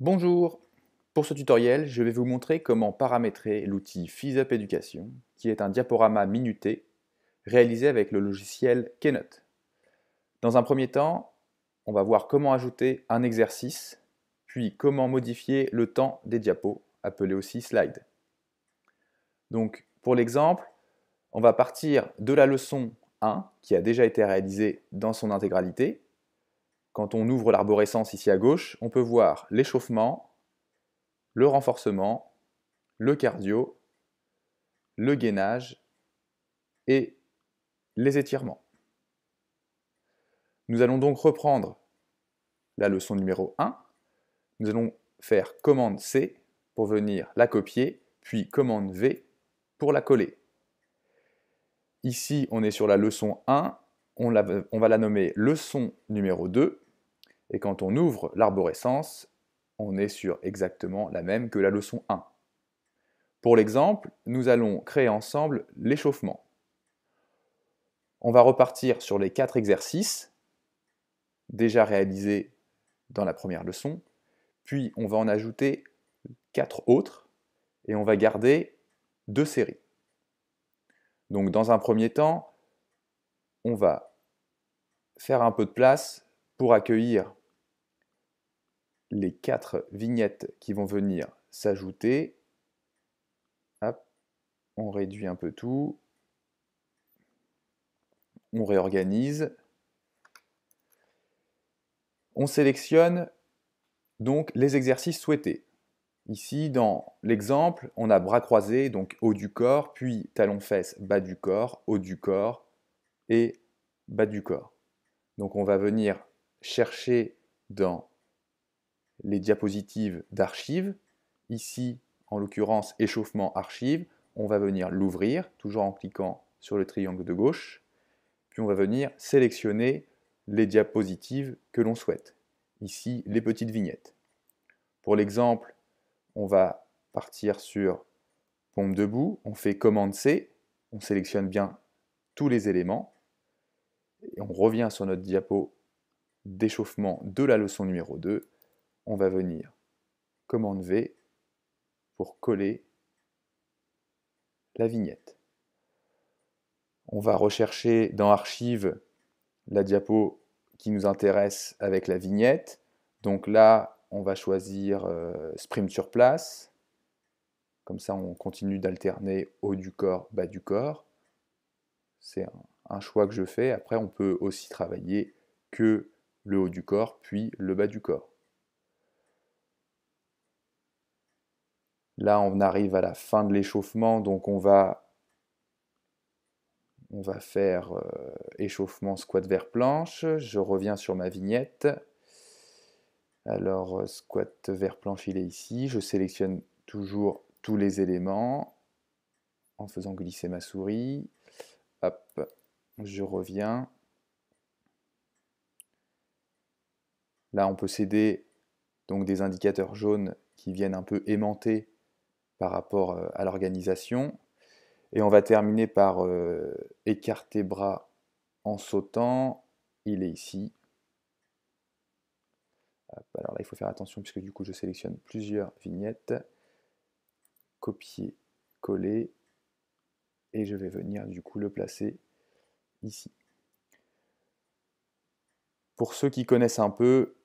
Bonjour! Pour ce tutoriel, je vais vous montrer comment paramétrer l'outil FizzUp Education, qui est un diaporama minuté réalisé avec le logiciel Keynote. Dans un premier temps, on va voir comment ajouter un exercice, puis comment modifier le temps des diapos, appelé aussi slide. Donc, pour l'exemple, on va partir de la leçon 1, qui a déjà été réalisée dans son intégralité. Quand on ouvre l'arborescence ici à gauche, on peut voir l'échauffement, le renforcement, le cardio, le gainage et les étirements. Nous allons donc reprendre la leçon numéro 1. Nous allons faire commande C pour venir la copier, puis commande V pour la coller. Ici, on est sur la leçon 1, on va la nommer leçon numéro 2, et quand on ouvre l'arborescence, on est sur exactement la même que la leçon 1. Pour l'exemple, nous allons créer ensemble l'échauffement. On va repartir sur les 4 exercices déjà réalisés dans la première leçon, puis on va en ajouter 4 autres, et on va garder 2 séries. Donc dans un premier temps, on va faire un peu de place pour accueillir les 4 vignettes qui vont venir s'ajouter. Hop, on réduit un peu tout, on réorganise, on sélectionne donc les exercices souhaités. Ici, dans l'exemple, on a bras croisés, donc haut du corps, puis talons-fesses, bas du corps, haut du corps et bas du corps. Donc on va venir chercher dans les diapositives d'archives. Ici, en l'occurrence, échauffement archive. On va venir l'ouvrir, toujours en cliquant sur le triangle de gauche. Puis on va venir sélectionner les diapositives que l'on souhaite. Ici, les petites vignettes. Pour l'exemple, on va partir sur pompe debout, on fait commande C, on sélectionne bien tous les éléments, et on revient sur notre diapo d'échauffement de la leçon numéro 2, on va venir commande V pour coller la vignette. On va rechercher dans Archives la diapo qui nous intéresse avec la vignette. Donc là, on va choisir Sprint sur place. Comme ça, on continue d'alterner haut du corps, bas du corps. C'est un choix que je fais. Après, on peut aussi travailler que le haut du corps, puis le bas du corps. Là, on arrive à la fin de l'échauffement, donc on va faire échauffement squat vers planche. Je reviens sur ma vignette. Alors, squat vers planche, il est ici. Je sélectionne toujours tous les éléments en faisant glisser ma souris. Hop, je reviens. Là, on peut s'aider donc des indicateurs jaunes qui viennent un peu aimanter par rapport à l'organisation. Et on va terminer par écarter bras en sautant. Il est ici. Hop, alors là, il faut faire attention puisque du coup, je sélectionne plusieurs vignettes. Copier, coller. Et je vais venir du coup le placer ici. Pour ceux qui connaissent un peu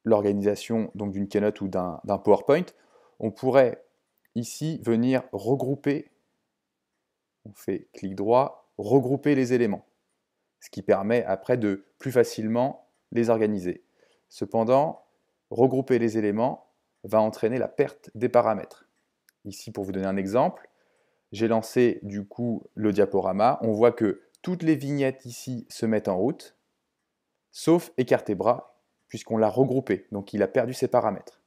l'organisation d'une Keynote ou d'un PowerPoint, on pourrait ici venir regrouper, on fait clic droit, regrouper les éléments, ce qui permet après de plus facilement les organiser. Cependant, regrouper les éléments va entraîner la perte des paramètres. Ici, pour vous donner un exemple, j'ai lancé du coup le diaporama. On voit que toutes les vignettes ici se mettent en route, sauf écarter bras, puisqu'on l'a regroupé, donc il a perdu ses paramètres.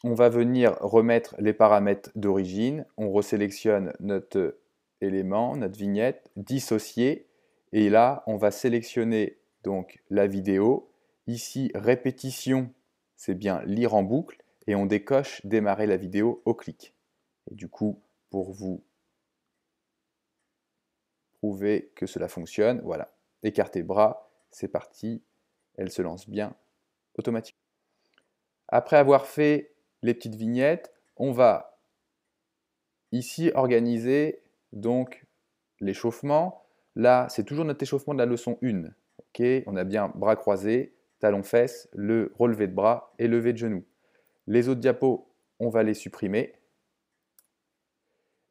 On va venir remettre les paramètres d'origine, on resélectionne notre élément, notre vignette, dissocier, et là on va sélectionner donc la vidéo. Ici, répétition, c'est bien lire en boucle, et on décoche démarrer la vidéo au clic. Et du coup, pour vous prouver que cela fonctionne, voilà, écartez bras, c'est parti, elle se lance bien automatiquement. Après avoir fait les petites vignettes, on va ici organiser donc l'échauffement. Là, c'est toujours notre échauffement de la leçon 1. Okay, on a bien bras croisés, talons fesses, le relevé de bras et levé de genoux. Les autres diapos, on va les supprimer.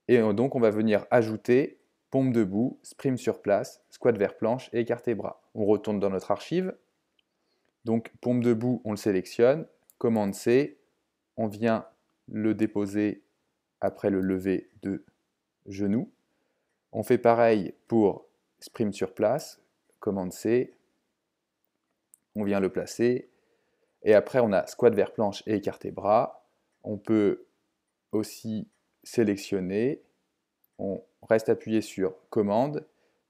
Et donc, on va venir ajouter pompe debout, sprint sur place, squat vers planche et écarté bras. On retourne dans notre archive. Donc, pompe debout, on le sélectionne. Commande C, on vient le déposer après le lever de genou. On fait pareil pour sprint sur place. Commande C, on vient le placer. Et après, on a squat vers planche et écarté bras. On peut aussi sélectionner. On reste appuyé sur commande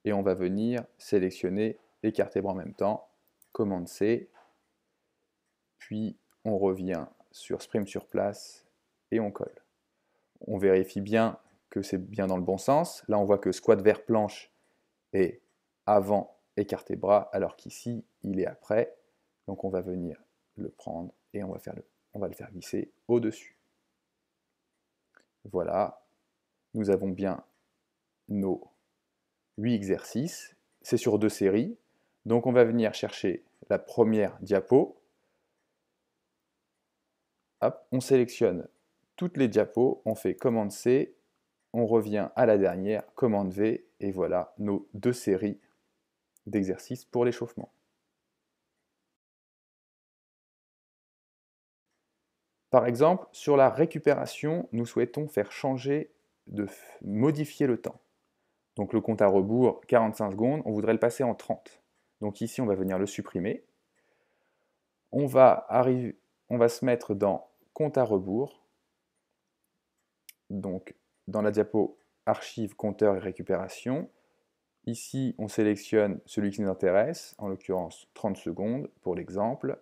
et on va venir sélectionner écarté bras en même temps. Commande C. Puis on revient sur sprint sur place et on colle. On vérifie bien que c'est bien dans le bon sens. Là, on voit que squat vers planche est avant écarté bras, alors qu'ici, il est après. Donc on va venir le prendre et on va le faire glisser au-dessus. Voilà, nous avons bien nos 8 exercices. C'est sur 2 séries. Donc on va venir chercher la première diapo. Hop, on sélectionne toutes les diapos, on fait commande C, on revient à la dernière, commande V, et voilà nos 2 séries d'exercices pour l'échauffement. Par exemple, sur la récupération, nous souhaitons faire modifier le temps. Donc le compte à rebours, 45 secondes, on voudrait le passer en 30. Donc ici, on va venir le supprimer. On va se mettre dans compte à rebours. Donc dans la diapo archive, compteur et récupération. Ici, on sélectionne celui qui nous intéresse, en l'occurrence 30 secondes pour l'exemple.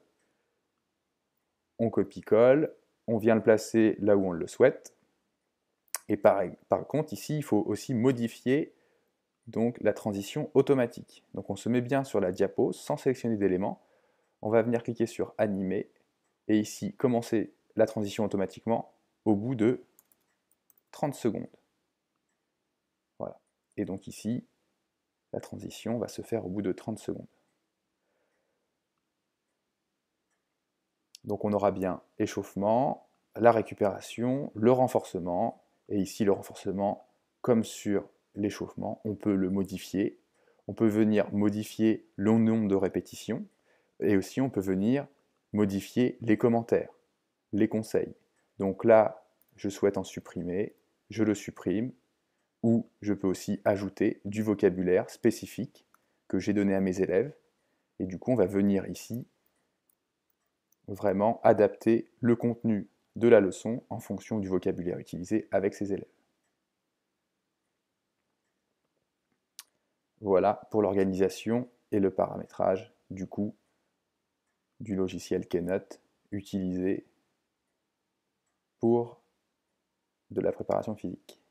On copie-colle, on vient le placer là où on le souhaite. Et par contre, ici, il faut aussi modifier donc, la transition automatique. Donc on se met bien sur la diapo sans sélectionner d'éléments. On va venir cliquer sur Animer et ici commencer la transition automatiquement au bout de 30 secondes. Voilà. Et donc ici, la transition va se faire au bout de 30 secondes. Donc on aura bien échauffement, la récupération, le renforcement, et ici le renforcement, comme sur l'échauffement, on peut le modifier. On peut venir modifier le nombre de répétitions, et aussi on peut venir modifier les commentaires, les conseils. Donc là, je souhaite en supprimer, je le supprime, ou je peux aussi ajouter du vocabulaire spécifique que j'ai donné à mes élèves, et du coup on va venir ici vraiment adapter le contenu de la leçon en fonction du vocabulaire utilisé avec ses élèves. Voilà pour l'organisation et le paramétrage du coup du logiciel Keynote utilisé pour de la préparation physique.